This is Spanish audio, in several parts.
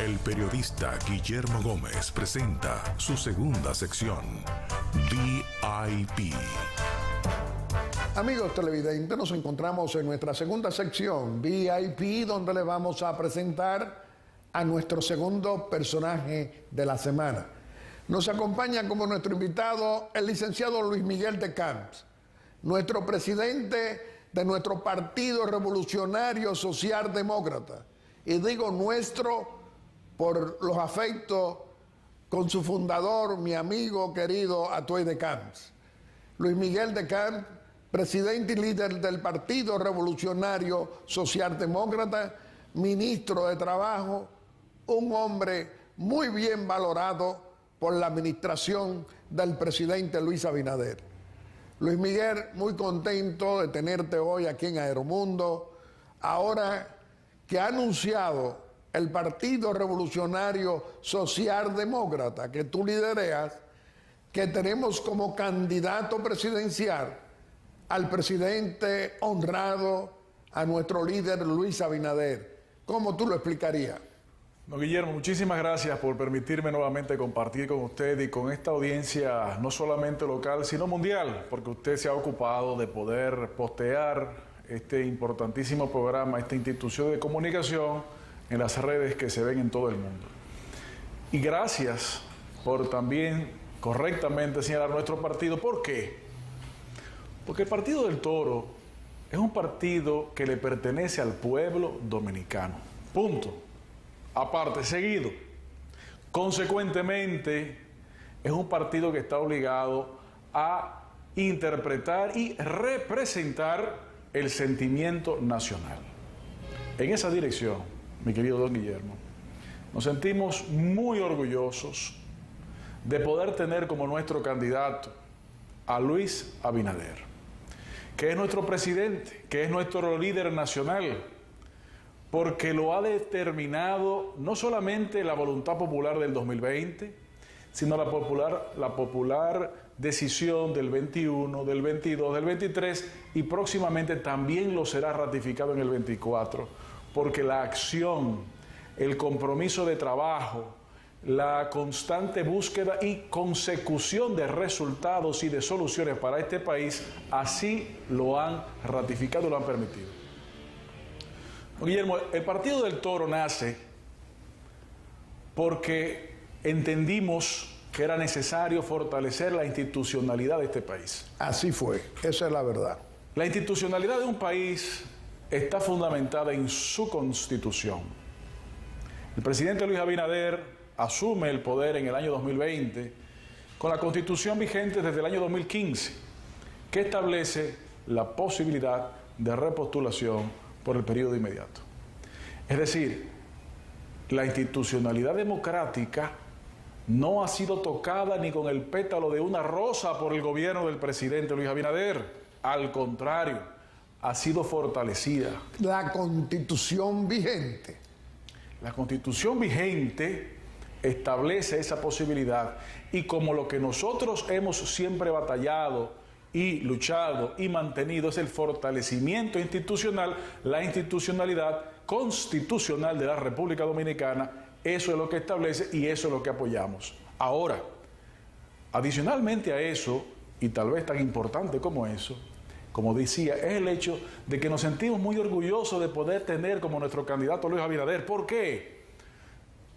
El periodista Guillermo Gómez presenta su segunda sección, VIP. Amigos televidentes, nos encontramos en nuestra segunda sección, VIP, donde le vamos a presentar a nuestro segundo personaje de la semana. Nos acompaña como nuestro invitado el licenciado Luis Miguel de Camps, nuestro presidente de nuestro Partido Revolucionario Socialdemócrata. Y digo nuestro por los afectos con su fundador, mi amigo querido Atuey de Camps. Luis Miguel de Camps, presidente y líder del Partido Revolucionario Socialdemócrata, ministro de Trabajo, un hombre muy bien valorado por la administración del presidente Luis Abinader. Luis Miguel, muy contento de tenerte hoy aquí en Aeromundo, ahora que ha anunciado el Partido Revolucionario Socialdemócrata que tú lidereas, que tenemos como candidato presidencial al presidente honrado, a nuestro líder Luis Abinader. ¿Cómo tú lo explicarías? No, Guillermo, muchísimas gracias por permitirme nuevamente compartir con usted y con esta audiencia no solamente local, sino mundial, porque usted se ha ocupado de poder postear este importantísimo programa, esta institución de comunicación en las redes que se ven en todo el mundo. Y gracias por también correctamente señalar nuestro partido. ¿Por qué? Porque el Partido del Toro es un partido que le pertenece al pueblo dominicano. Punto. Aparte, seguido. Consecuentemente, es un partido que está obligado a interpretar y representar el sentimiento nacional. En esa dirección, mi querido don Guillermo, nos sentimos muy orgullosos de poder tener como nuestro candidato a Luis Abinader, que es nuestro presidente, que es nuestro líder nacional, porque lo ha determinado no solamente la voluntad popular del 2020, sino la popular decisión del 21, del 22, del 23 y próximamente también lo será ratificado en el 24, porque la acción, el compromiso de trabajo, la constante búsqueda y consecución de resultados y de soluciones para este país, así lo han ratificado y lo han permitido. Guillermo, el Partido del Toro nace porque entendimos que era necesario fortalecer la institucionalidad de este país. Así fue, esa es la verdad. La institucionalidad de un país está fundamentada en su constitución. El presidente Luis Abinader asume el poder en el año 2020 con la constitución vigente desde el año 2015, que establece la posibilidad de repostulación por el periodo inmediato. Es decir, la institucionalidad democrática no ha sido tocada ni con el pétalo de una rosa por el gobierno del presidente Luis Abinader. Al contrario, ha sido fortalecida. La constitución vigente. La constitución vigente establece esa posibilidad y como lo que nosotros hemos siempre batallado y luchado y mantenido es el fortalecimiento institucional, la institucionalidad constitucional de la República Dominicana, eso es lo que establece y eso es lo que apoyamos. Ahora, adicionalmente a eso, y tal vez tan importante como eso, como decía, es el hecho de que nos sentimos muy orgullosos de poder tener como nuestro candidato Luis Abinader. ¿Por qué?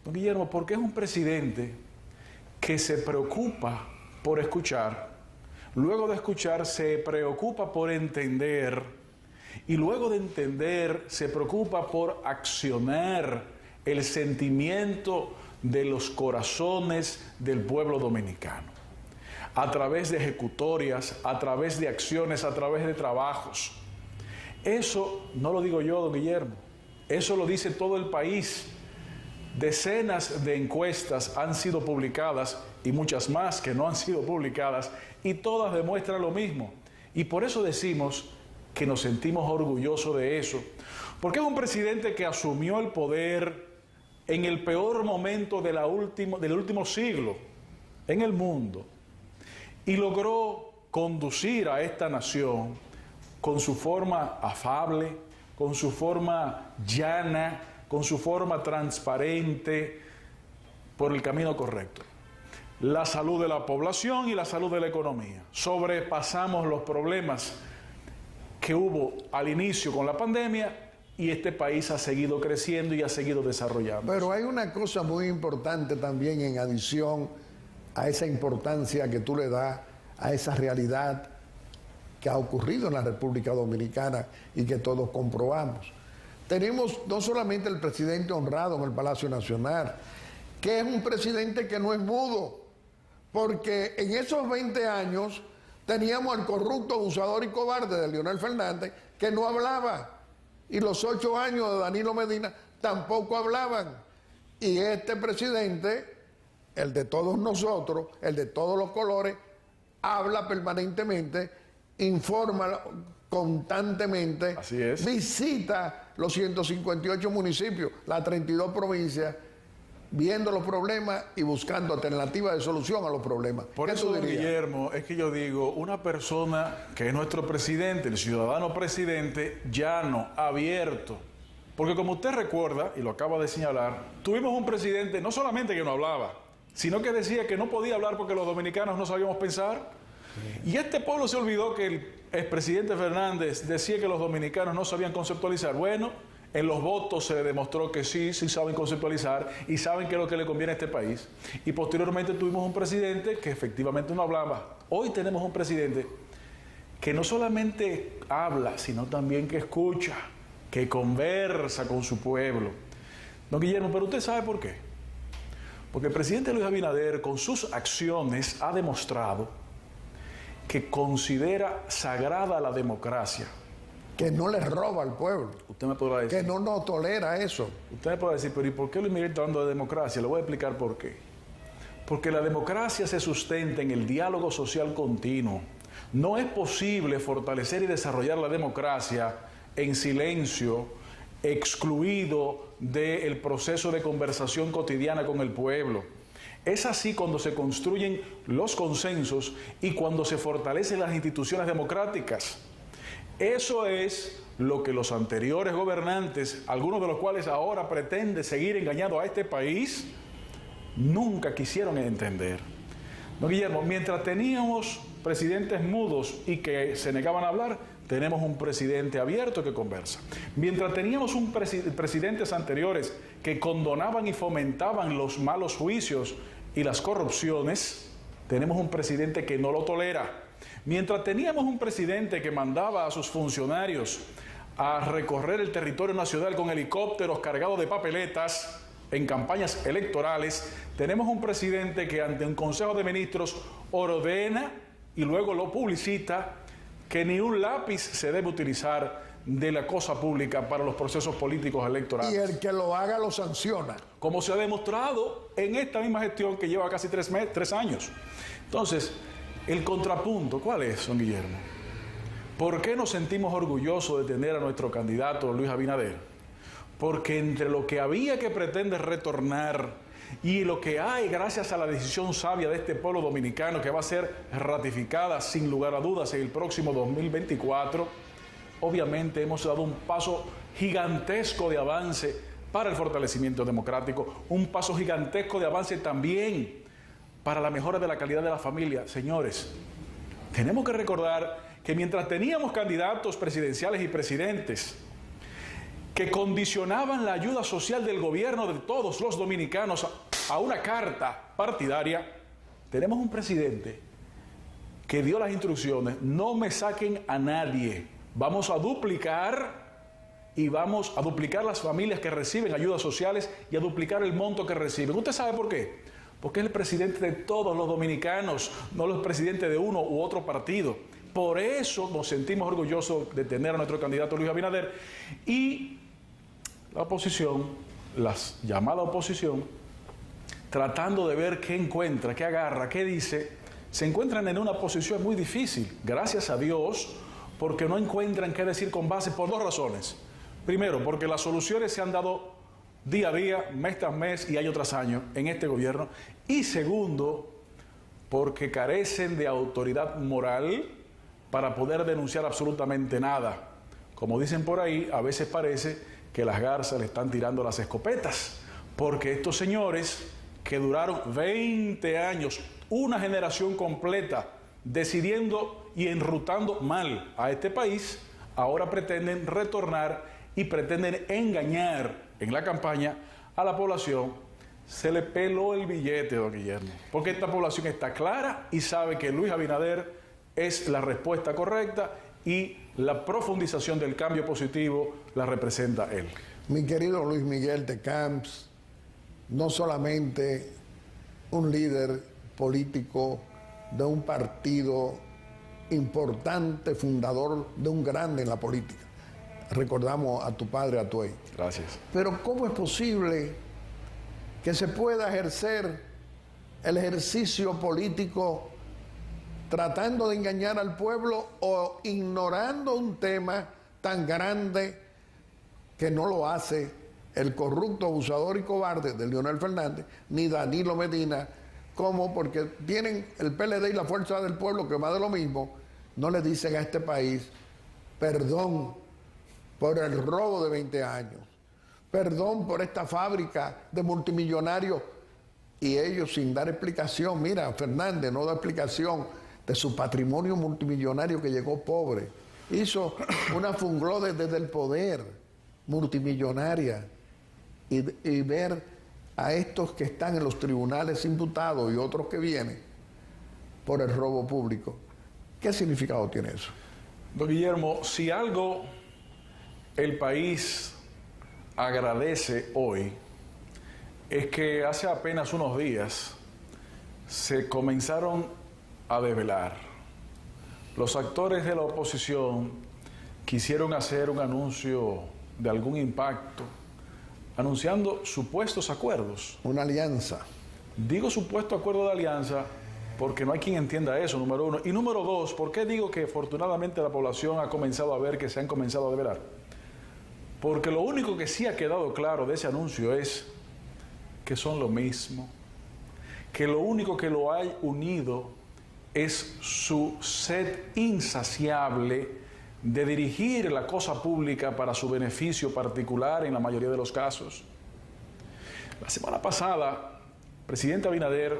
Don Guillermo, porque es un presidente que se preocupa por escuchar, luego de escuchar se preocupa por entender y luego de entender se preocupa por accionar el sentimiento de los corazones del pueblo dominicano, a través de ejecutorias, a través de acciones, a través de trabajos. Eso no lo digo yo, don Guillermo, eso lo dice todo el país. Decenas de encuestas han sido publicadas y muchas más que no han sido publicadas y todas demuestran lo mismo. Y por eso decimos que nos sentimos orgullosos de eso, porque es un presidente que asumió el poder en el peor momento del último siglo en el mundo y logró conducir a esta nación con su forma afable, con su forma llana, con su forma transparente, por el camino correcto. La salud de la población y la salud de la economía. Sobrepasamos los problemas que hubo al inicio con la pandemia y este país ha seguido creciendo y ha seguido desarrollando. Pero hay una cosa muy importante también en adición a esa importancia que tú le das a esa realidad que ha ocurrido en la República Dominicana y que todos comprobamos. Tenemos no solamente el presidente honrado en el Palacio Nacional, que es un presidente que no es mudo, porque en esos 20 años teníamos al corrupto, abusador y cobarde de Leonel Fernández, que no hablaba, y los 8 años de Danilo Medina tampoco hablaban. Y este presidente, el de todos nosotros, el de todos los colores, habla permanentemente, informa constantemente, así es, visita los 158 municipios, las 32 provincias, viendo los problemas y buscando alternativas de solución a los problemas. Por eso, don Guillermo, es que yo digo, una persona que es nuestro presidente, el ciudadano presidente, llano, abierto. Porque como usted recuerda, y lo acaba de señalar, tuvimos un presidente no solamente que no hablaba, sino que decía que no podía hablar porque los dominicanos no sabíamos pensar. Sí. Y este pueblo se olvidó que el expresidente Fernández decía que los dominicanos no sabían conceptualizar. Bueno, en los votos se demostró que sí saben conceptualizar y saben qué es lo que le conviene a este país. Y posteriormente tuvimos un presidente que efectivamente no hablaba. Hoy tenemos un presidente que no solamente habla, sino también que escucha, que conversa con su pueblo. Don Guillermo, pero usted sabe por qué. Porque el presidente Luis Abinader, con sus acciones, ha demostrado que considera sagrada la democracia. Que no le roba al pueblo. Usted me podrá decir. Que no tolera eso. Usted me podrá decir, pero ¿y por qué Luis Miguel está hablando de democracia? Le voy a explicar por qué. Porque la democracia se sustenta en el diálogo social continuo. No es posible fortalecer y desarrollar la democracia en silencio, excluido del proceso de conversación cotidiana con el pueblo. Es así cuando se construyen los consensos y cuando se fortalecen las instituciones democráticas. Eso es lo que los anteriores gobernantes, algunos de los cuales ahora pretenden seguir engañando a este país, nunca quisieron entender. Don Guillermo, mientras teníamos presidentes mudos y que se negaban a hablar, tenemos un presidente abierto que conversa. Mientras teníamos presidentes anteriores que condonaban y fomentaban los malos juicios y las corrupciones, tenemos un presidente que no lo tolera. Mientras teníamos un presidente que mandaba a sus funcionarios a recorrer el territorio nacional con helicópteros cargados de papeletas en campañas electorales, tenemos un presidente que ante un Consejo de Ministros ordena y luego lo publicita que ni un lápiz se debe utilizar de la cosa pública para los procesos políticos electorales. Y el que lo haga lo sanciona. Como se ha demostrado en esta misma gestión que lleva casi 3 años. Entonces, el contrapunto, ¿cuál es, don Guillermo? ¿Por qué nos sentimos orgullosos de tener a nuestro candidato Luis Abinader? Porque entre lo que había que pretende retornar y lo que hay gracias a la decisión sabia de este pueblo dominicano que va a ser ratificada sin lugar a dudas en el próximo 2024, obviamente hemos dado un paso gigantesco de avance para el fortalecimiento democrático, un paso gigantesco de avance también para la mejora de la calidad de la familia. Señores, tenemos que recordar que mientras teníamos candidatos presidenciales y presidentes que condicionaban la ayuda social del gobierno de todos los dominicanos a una carta partidaria, tenemos un presidente que dio las instrucciones: no me saquen a nadie, vamos a duplicar y vamos a duplicar las familias que reciben ayudas sociales y a duplicar el monto que reciben. ¿Usted sabe por qué? Porque es el presidente de todos los dominicanos, no el presidente de uno u otro partido. Por eso nos sentimos orgullosos de tener a nuestro candidato Luis Abinader. Y la oposición, la llamada oposición, tratando de ver qué encuentra, qué agarra, qué dice, se encuentran en una posición muy difícil, gracias a Dios, porque no encuentran qué decir con base por 2 razones. Primero, porque las soluciones se han dado día a día, mes tras mes y año tras año en este gobierno. Y segundo, porque carecen de autoridad moral para poder denunciar absolutamente nada. Como dicen por ahí, a veces parece que las garzas le están tirando las escopetas, porque estos señores que duraron 20 años, una generación completa, decidiendo y enrutando mal a este país, ahora pretenden retornar y pretenden engañar en la campaña a la población. Se le peló el billete, don Guillermo, porque esta población está clara y sabe que Luis Abinader es la respuesta correcta y la profundización del cambio positivo la representa él. Mi querido Luis Miguel de Camps, no solamente un líder político de un partido importante, fundador de un grande en la política. Recordamos a tu padre, Atuey. Gracias. Pero ¿cómo es posible que se pueda ejercer el ejercicio político tratando de engañar al pueblo o ignorando un tema tan grande que no lo hace el corrupto, abusador y cobarde de Leonel Fernández, ni Danilo Medina? ¿Cómo? Porque tienen el PLD y la Fuerza del Pueblo, que más de lo mismo, no le dicen a este país perdón por el robo de 20 años, perdón por esta fábrica de multimillonarios, y ellos sin dar explicación. Mira, Fernández no da explicación de su patrimonio multimillonario, que llegó pobre, hizo una funglode desde el poder multimillonaria, y ver a estos que están en los tribunales imputados y otros que vienen por el robo público. ¿Qué significado tiene eso? Don Guillermo, si algo el país agradece hoy, es que hace apenas unos días se comenzaron a develar. Los actores de la oposición quisieron hacer un anuncio de algún impacto, anunciando supuestos acuerdos. Una alianza. Digo supuesto acuerdo de alianza porque no hay quien entienda eso, número uno. Y número dos, ¿por qué digo que afortunadamente la población ha comenzado a ver que se han comenzado a develar? Porque lo único que sí ha quedado claro de ese anuncio es que son lo mismo, que lo único que lo ha unido es su sed insaciable de dirigir la cosa pública para su beneficio particular en la mayoría de los casos. La semana pasada, el presidente Abinader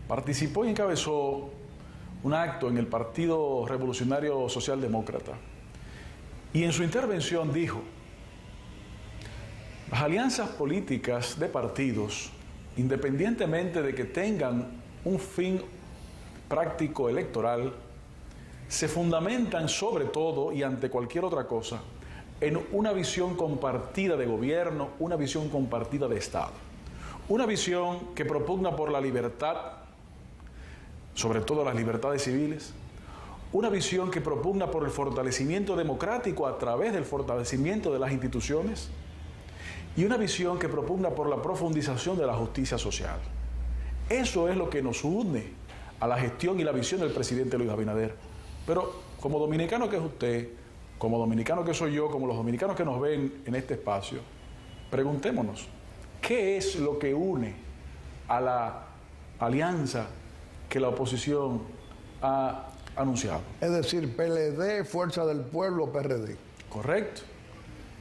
participó y encabezó un acto en el Partido Revolucionario Socialdemócrata, y en su intervención dijo: las alianzas políticas de partidos, independientemente de que tengan un fin práctico electoral, se fundamentan sobre todo y ante cualquier otra cosa en una visión compartida de gobierno, una visión compartida de Estado, una visión que propugna por la libertad, sobre todo las libertades civiles, una visión que propugna por el fortalecimiento democrático a través del fortalecimiento de las instituciones, y una visión que propugna por la profundización de la justicia social. Eso es lo que nos une a la gestión y la visión del presidente Luis Abinader. Pero como dominicano que es usted, como dominicano que soy yo, como los dominicanos que nos ven en este espacio, preguntémonos, ¿qué es lo que une a la alianza que la oposición ha anunciado? Es decir, PLD, Fuerza del Pueblo, PRD. Correcto.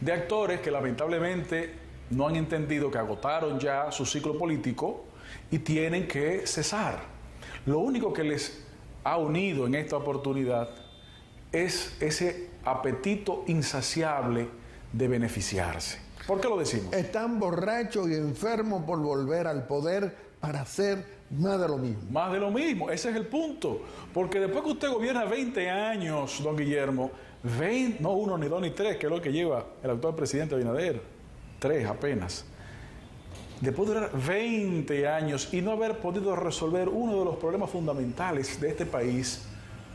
De actores que lamentablemente no han entendido que agotaron ya su ciclo político y tienen que cesar. Lo único que les ha unido en esta oportunidad es ese apetito insaciable de beneficiarse. ¿Por qué lo decimos? Están borrachos y enfermos por volver al poder para hacer más de lo mismo. Más de lo mismo, ese es el punto. Porque después que usted gobierna 20 años, don Guillermo, 20, no uno, ni dos, ni tres, que es lo que lleva el actual presidente Abinader, 3 apenas. Después de durar 20 años y no haber podido resolver uno de los problemas fundamentales de este país,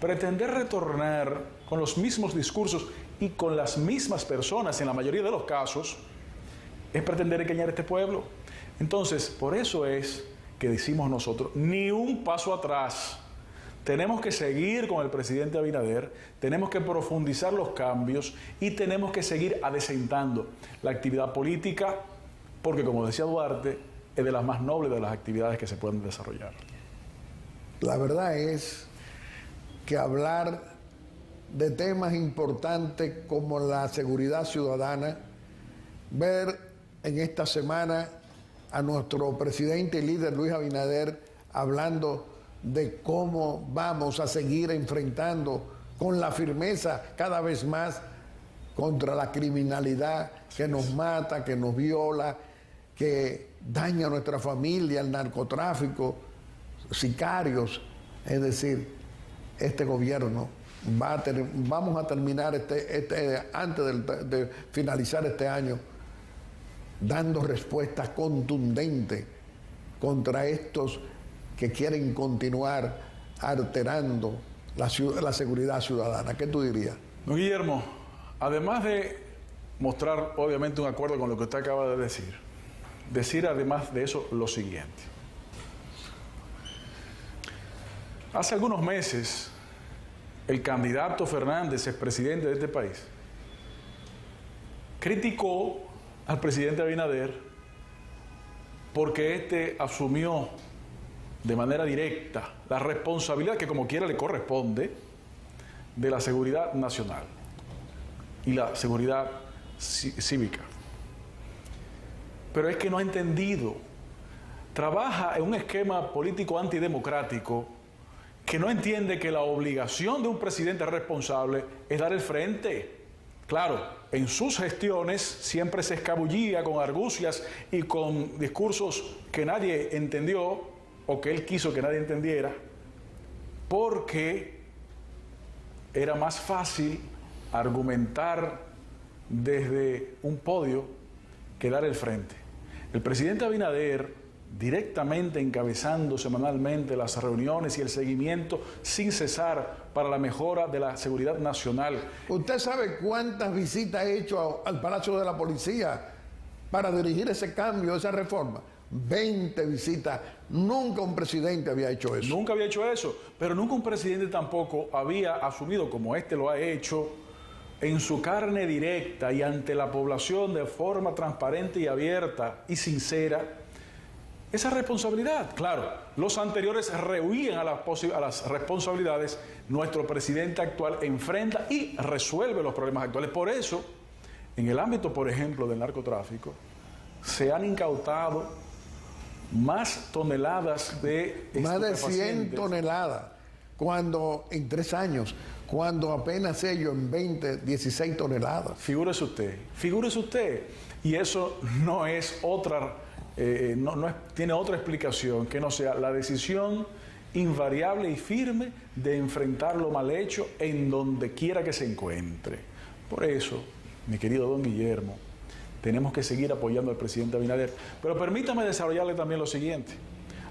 pretender retornar con los mismos discursos y con las mismas personas en la mayoría de los casos, es pretender engañar a este pueblo. Entonces, por eso es que decimos nosotros, ni un paso atrás. Tenemos que seguir con el presidente Abinader, tenemos que profundizar los cambios y tenemos que seguir adecentando la actividad política, porque como decía Duarte, es de las más nobles de las actividades que se pueden desarrollar. La verdad es que hablar de temas importantes como la seguridad ciudadana, ver en esta semana a nuestro presidente y líder Luis Abinader hablando de cómo vamos a seguir enfrentando con la firmeza cada vez más contra la criminalidad que nos mata, que nos viola, que daña a nuestra familia, el narcotráfico, sicarios. Es decir, este gobierno vamos a terminar antes de finalizar este año dando respuestas contundentes contra estos que quieren continuar alterando la seguridad ciudadana. ¿Qué tú dirías? Don Guillermo, además de mostrar obviamente un acuerdo con lo que usted acaba de decir además de eso lo siguiente. Hace algunos meses, el candidato Fernández, expresidente de este país, criticó al presidente Abinader porque éste asumió de manera directa la responsabilidad que como quiera le corresponde de la seguridad nacional y la seguridad cívica. Pero es que no ha entendido, trabaja en un esquema político antidemocrático que no entiende que la obligación de un presidente responsable es dar el frente. Claro, en sus gestiones siempre se escabullía con argucias y con discursos que nadie entendió o que él quiso que nadie entendiera, porque era más fácil argumentar desde un podio que dar el frente. El presidente Abinader, directamente encabezando semanalmente las reuniones y el seguimiento sin cesar para la mejora de la seguridad nacional. ¿Usted sabe cuántas visitas ha hecho al Palacio de la Policía para dirigir ese cambio, esa reforma? 20 visitas. Nunca un presidente había hecho eso. Nunca había hecho eso, pero nunca un presidente tampoco había asumido, como este lo ha hecho, en su carne directa y ante la población de forma transparente y abierta y sincera, esa responsabilidad. Claro, los anteriores rehuían a las responsabilidades. Nuestro presidente actual enfrenta y resuelve los problemas actuales. Por eso, en el ámbito, por ejemplo, del narcotráfico, se han incautado más toneladas de más de 100 toneladas, cuando en 3 años, cuando apenas ellos en 16 toneladas. Figúrese usted. Y eso no es otra, tiene otra explicación que no sea la decisión invariable y firme de enfrentar lo mal hecho en donde quiera que se encuentre. Por eso, mi querido don Guillermo, tenemos que seguir apoyando al presidente Abinader. Pero permítame desarrollarle también lo siguiente.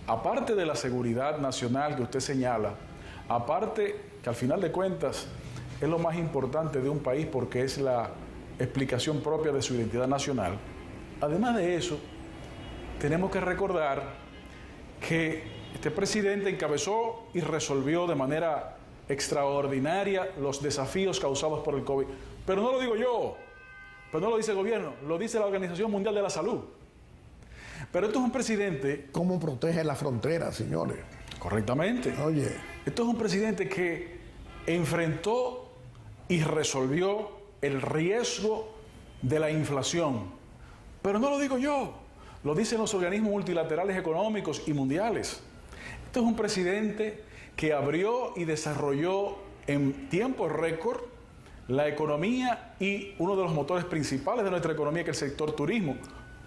Aparte de la seguridad nacional que usted señala, aparte que al final de cuentas es lo más importante de un país porque es la explicación propia de su identidad nacional, además de eso, tenemos que recordar que este presidente encabezó y resolvió de manera extraordinaria los desafíos causados por el COVID. Pero no lo digo yo, pero no lo dice el gobierno, lo dice la Organización Mundial de la Salud. Pero esto es un presidente... ¿Cómo protege la frontera, señores? Correctamente. Oye. Esto es un presidente que enfrentó y resolvió el riesgo de la inflación. Pero no lo digo yo, lo dicen los organismos multilaterales económicos y mundiales. Este es un presidente que abrió y desarrolló en tiempo récord la economía y uno de los motores principales de nuestra economía, que es el sector turismo.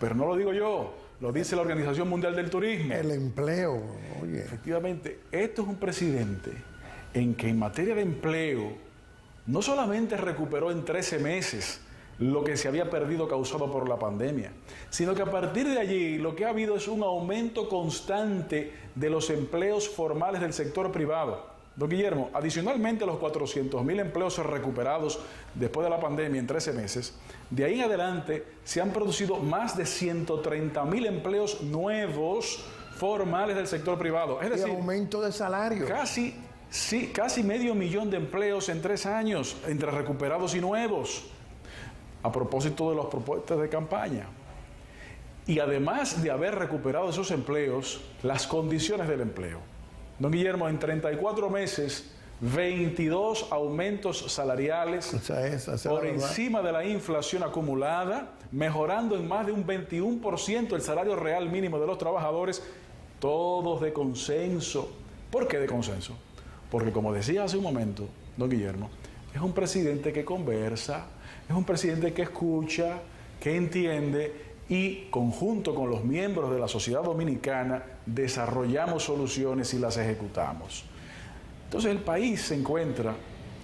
Pero no lo digo yo, lo dice la Organización Mundial del Turismo. El empleo, oye. Efectivamente, esto es un presidente en que en materia de empleo no solamente recuperó en 13 meses lo que se había perdido causado por la pandemia, sino que a partir de allí lo que ha habido es un aumento constante de los empleos formales del sector privado. Don Guillermo, adicionalmente a los 400.000 empleos recuperados después de la pandemia en 13 meses, de ahí en adelante se han producido más de 130.000 empleos nuevos formales del sector privado. Es decir, aumento de salario. Casi 500.000 de empleos en 3 años, entre recuperados y nuevos, a propósito de las propuestas de campaña. Y además de haber recuperado esos empleos, las condiciones del empleo. Don Guillermo, en 34 meses 22 aumentos salariales por encima de la inflación acumulada, mejorando en más de un 21% el salario real mínimo de los trabajadores, todos de consenso. ¿Por qué de consenso? Porque, como decía hace un momento don Guillermo, es un presidente que conversa, es un presidente que escucha, que entiende, y conjunto con los miembros de la sociedad dominicana desarrollamos soluciones y las ejecutamos. Entonces el país se encuentra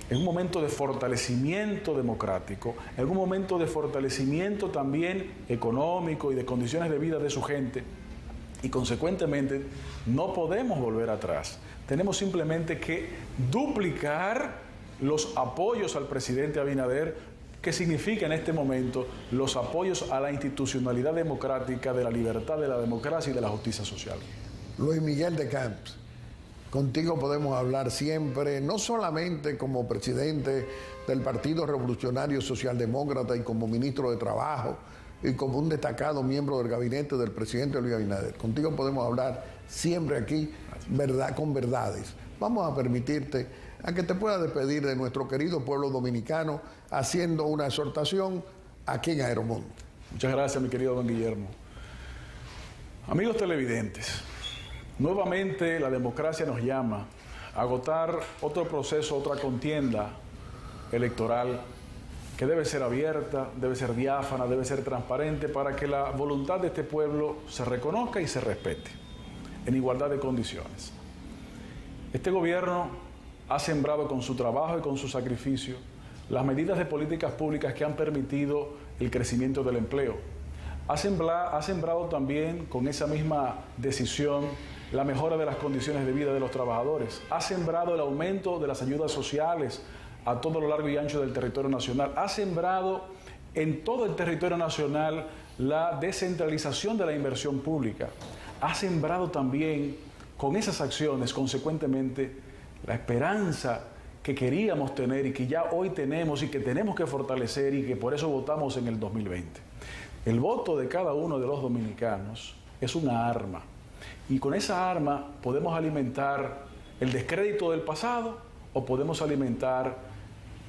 en un momento de fortalecimiento democrático, en un momento de fortalecimiento también económico y de condiciones de vida de su gente, y consecuentemente no podemos volver atrás. Tenemos simplemente que duplicar los apoyos al presidente Abinader, que significa en este momento los apoyos a la institucionalidad democrática, de la libertad, de la democracia y de la justicia social. Luis Miguel de Camps, contigo podemos hablar siempre, no solamente como presidente del Partido Revolucionario Socialdemócrata y como ministro de Trabajo y como un destacado miembro del gabinete del presidente Luis Abinader. Contigo podemos hablar siempre aquí con verdades. Vamos a permitirte a que te puedas despedir de nuestro querido pueblo dominicano haciendo una exhortación aquí en Aeromundo. Muchas gracias, mi querido don Guillermo. Amigos televidentes, nuevamente la democracia nos llama a agotar otro proceso, otra contienda electoral que debe ser abierta, debe ser diáfana, debe ser transparente para que la voluntad de este pueblo se reconozca y se respete en igualdad de condiciones. Este gobierno ha sembrado con su trabajo y con su sacrificio las medidas de políticas públicas que han permitido el crecimiento del empleo. Ha sembrado también con esa misma decisión la mejora de las condiciones de vida de los trabajadores. Ha sembrado el aumento de las ayudas sociales a todo lo largo y ancho del territorio nacional. Ha sembrado en todo el territorio nacional la descentralización de la inversión pública. Ha sembrado también con esas acciones, consecuentemente, la esperanza que queríamos tener y que ya hoy tenemos y que tenemos que fortalecer y que por eso votamos en el 2020. El voto de cada uno de los dominicanos es una arma y con esa arma podemos alimentar el descrédito del pasado o podemos alimentar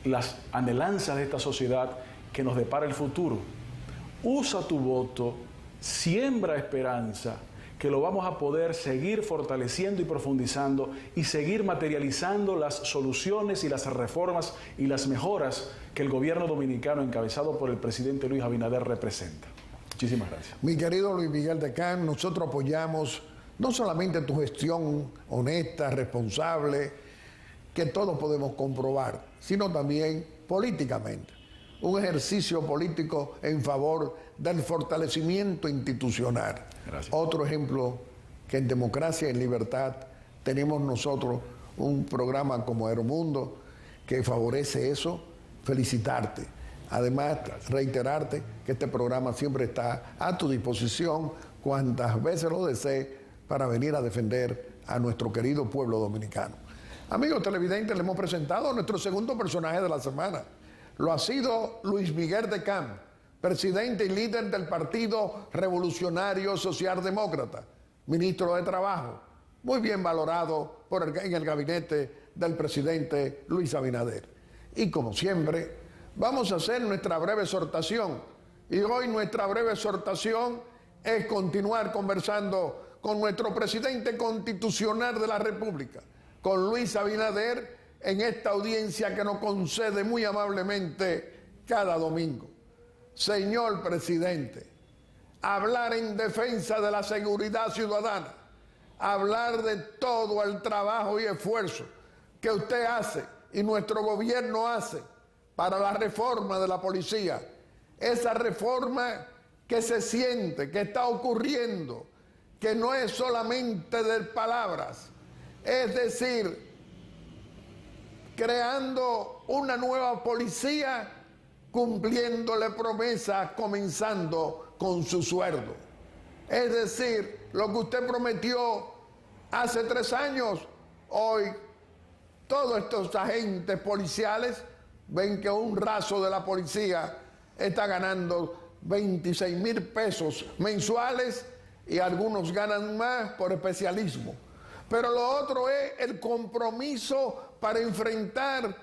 las anhelanzas de esta sociedad que nos depara el futuro. Usa tu voto, siembra esperanza, que lo vamos a poder seguir fortaleciendo y profundizando y seguir materializando las soluciones y las reformas y las mejoras que el gobierno dominicano encabezado por el presidente Luis Abinader representa. Muchísimas gracias. Mi querido Luis Miguel de Camps, nosotros apoyamos no solamente tu gestión honesta, responsable, que todos podemos comprobar, sino también políticamente. Un ejercicio político en favor del fortalecimiento institucional. Gracias. Otro ejemplo que en democracia y en libertad tenemos nosotros un programa como Aeromundo que favorece eso. Felicitarte. Además, reiterarte que este programa siempre está a tu disposición cuantas veces lo desees para venir a defender a nuestro querido pueblo dominicano. Amigos televidentes, le hemos presentado a nuestro segundo personaje de la semana. Lo ha sido Luis Miguel de Camps, presidente y líder del Partido Revolucionario Socialdemócrata, ministro de Trabajo, muy bien valorado en el gabinete del presidente Luis Abinader. Y como siempre, vamos a hacer nuestra breve exhortación. Y hoy nuestra breve exhortación es continuar conversando con nuestro presidente constitucional de la República, con Luis Abinader, en esta audiencia que nos concede muy amablemente cada domingo. Señor presidente, hablar en defensa de la seguridad ciudadana, hablar de todo el trabajo y esfuerzo que usted hace y nuestro gobierno hace para la reforma de la policía, esa reforma que se siente, que está ocurriendo, que no es solamente de palabras, es decir, creando una nueva policía, cumpliéndole promesas, comenzando con su sueldo. Es decir, lo que usted prometió hace 3 años, hoy todos estos agentes policiales ven que un raso de la policía está ganando 26,000 pesos mensuales y algunos ganan más por especialismo. Pero lo otro es el compromiso para enfrentar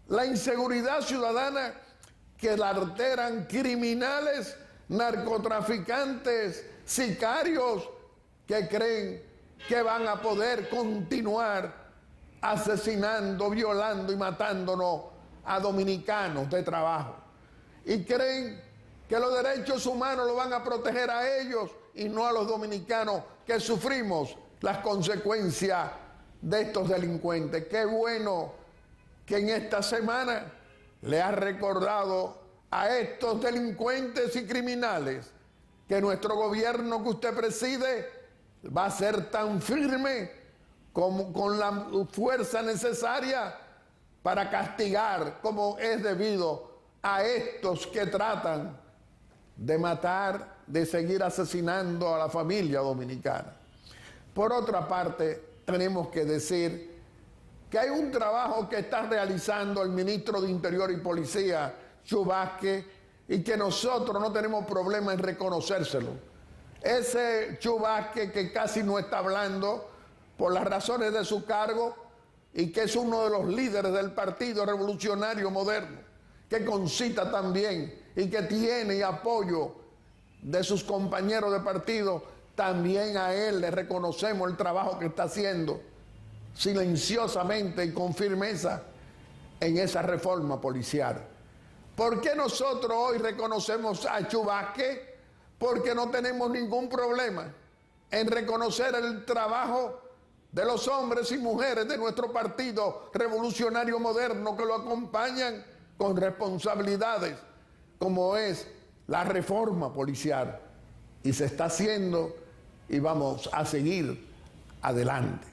la inseguridad ciudadana que la alteran criminales, narcotraficantes, sicarios que creen que van a poder continuar asesinando, violando y matándonos a dominicanos de trabajo. Y creen que los derechos humanos los van a proteger a ellos y no a los dominicanos que sufrimos las consecuencias de estos delincuentes. Qué bueno que en esta semana le ha recordado a estos delincuentes y criminales que nuestro gobierno que usted preside va a ser tan firme como con la fuerza necesaria para castigar como es debido a estos que tratan de matar, de seguir asesinando a la familia dominicana. Por otra parte, tenemos que decir que hay un trabajo que está realizando el ministro de Interior y Policía, Chu Vázquez, y que nosotros no tenemos problema en reconocérselo. Ese Chu Vázquez que casi no está hablando por las razones de su cargo y que es uno de los líderes del Partido Revolucionario Moderno, que concita también y que tiene apoyo de sus compañeros de partido, también a él le reconocemos el trabajo que está haciendo silenciosamente y con firmeza en esa reforma policial. ¿Por qué nosotros hoy reconocemos a Chu Vázquez? Porque no tenemos ningún problema en reconocer el trabajo de los hombres y mujeres de nuestro Partido Revolucionario Moderno que lo acompañan con responsabilidades, como es la reforma policial. Y se está haciendo y vamos a seguir adelante.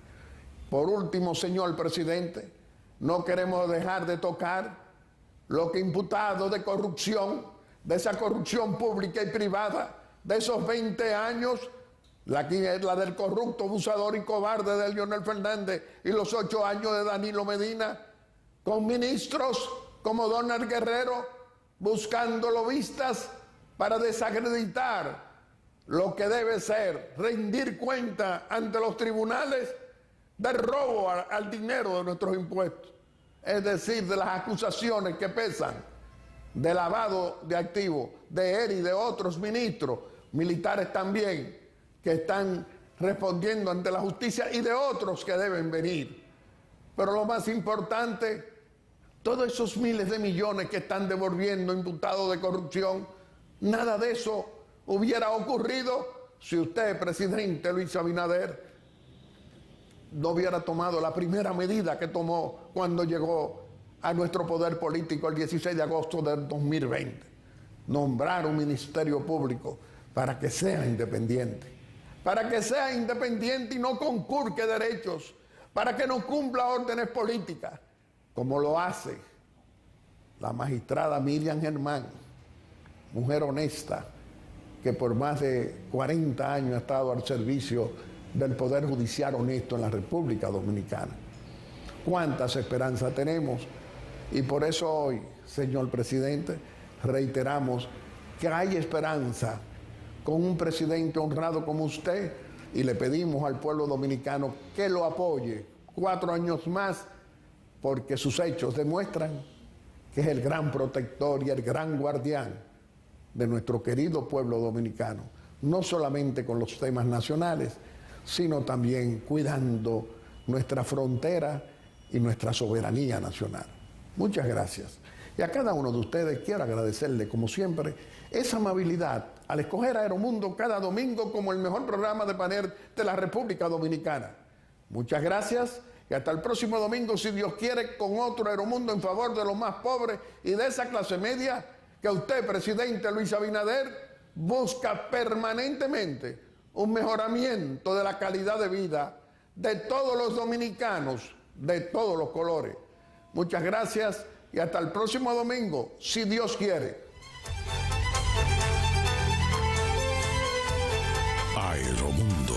Por último, señor presidente, no queremos dejar de tocar lo que imputados de corrupción, de esa corrupción pública y privada, de esos 20 años, la del corrupto, abusador y cobarde de Leonel Fernández y los 8 años de Danilo Medina, con ministros como Donald Guerrero, buscando lobistas para desacreditar lo que debe ser rendir cuenta ante los tribunales del robo al dinero de nuestros impuestos, es decir, de las acusaciones que pesan de lavado de activos de él y de otros ministros, militares también, que están respondiendo ante la justicia y de otros que deben venir. Pero lo más importante, todos esos miles de millones que están devolviendo imputados de corrupción, nada de eso hubiera ocurrido si usted, presidente Luis Abinader, no hubiera tomado la primera medida que tomó cuando llegó a nuestro poder político el 16 de agosto del 2020. Nombrar un ministerio público para que sea independiente. Para que sea independiente y no conculque derechos. Para que no cumpla órdenes políticas, como lo hace la magistrada Miriam Germán, mujer honesta, que por más de 40 años ha estado al servicio del Poder Judicial honesto en la República Dominicana. ¿Cuántas esperanzas tenemos? Y por eso hoy, señor presidente, reiteramos que hay esperanza con un presidente honrado como usted y le pedimos al pueblo dominicano que lo apoye 4 años más porque sus hechos demuestran que es el gran protector y el gran guardián de nuestro querido pueblo dominicano, no solamente con los temas nacionales, sino también cuidando nuestra frontera y nuestra soberanía nacional. Muchas gracias. Y a cada uno de ustedes quiero agradecerle, como siempre, esa amabilidad al escoger a Aeromundo cada domingo como el mejor programa de panel de la República Dominicana. Muchas gracias y hasta el próximo domingo, si Dios quiere, con otro Aeromundo en favor de los más pobres y de esa clase media que usted, presidente Luis Abinader, busca permanentemente un mejoramiento de la calidad de vida de todos los dominicanos, de todos los colores. Muchas gracias y hasta el próximo domingo, si Dios quiere. Aeromundo.